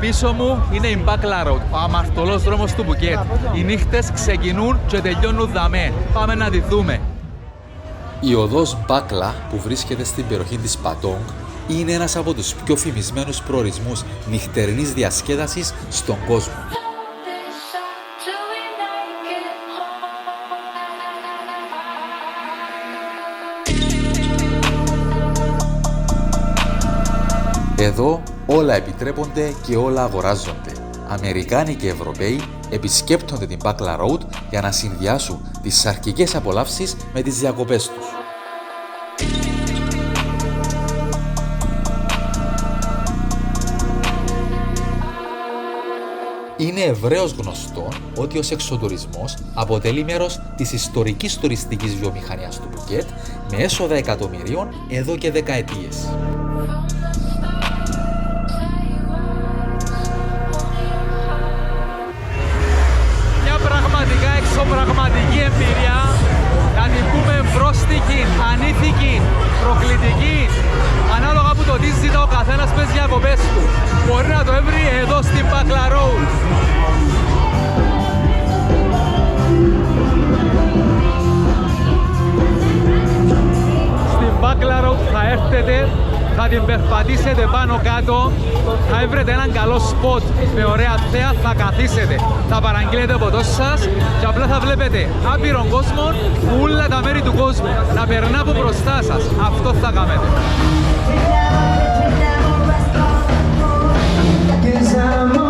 Πίσω μου είναι η Buckla Road, ο αμαρτωλός δρόμος του Πουκέτ. Οι νύχτες ξεκινούν και τελειώνουν δαμέ. Πάμε να τη δούμε. Η οδός Buckla που βρίσκεται στην περιοχή της Πατόγκ είναι ένας από τους πιο φημισμένους προορισμούς νυχτερινής διασκέδασης στον κόσμο. Εδώ όλα επιτρέπονται και όλα αγοράζονται. Αμερικάνοι και Ευρωπαίοι επισκέπτονται την Buckla Road για να συνδυάσουν τις σαρκικές απολαύσεις με τις διακοπές τους. Είναι ευρέως γνωστό ότι ο σεξοτουρισμός αποτελεί μέρος της ιστορικής τουριστικής βιομηχανίας του Πουκέτ με έσοδα εκατομμυρίων εδώ και δεκαετίες. Πραγματικά εξωπραγματική εμπειρία, να την πούμε πρόστιχη, ανήθικη, προκλητική, ανάλογα που το τι ζητά ο καθένας με τις διακοπές του. Μπορεί να το έβρει εδώ στην Buckla Road. Στην Buckla Road θα έρθετε, θα την περπατήσετε πάνω κάτω, θα βρείτε έναν καλό σποτ με ωραία θέα, θα καθίσετε, θα παραγγείλετε ποτό σας και απλά θα βλέπετε άπειρον κόσμο, όλα τα μέρη του κόσμου να περνά από μπροστά σας. Αυτό θα κάνετε. Cause I'm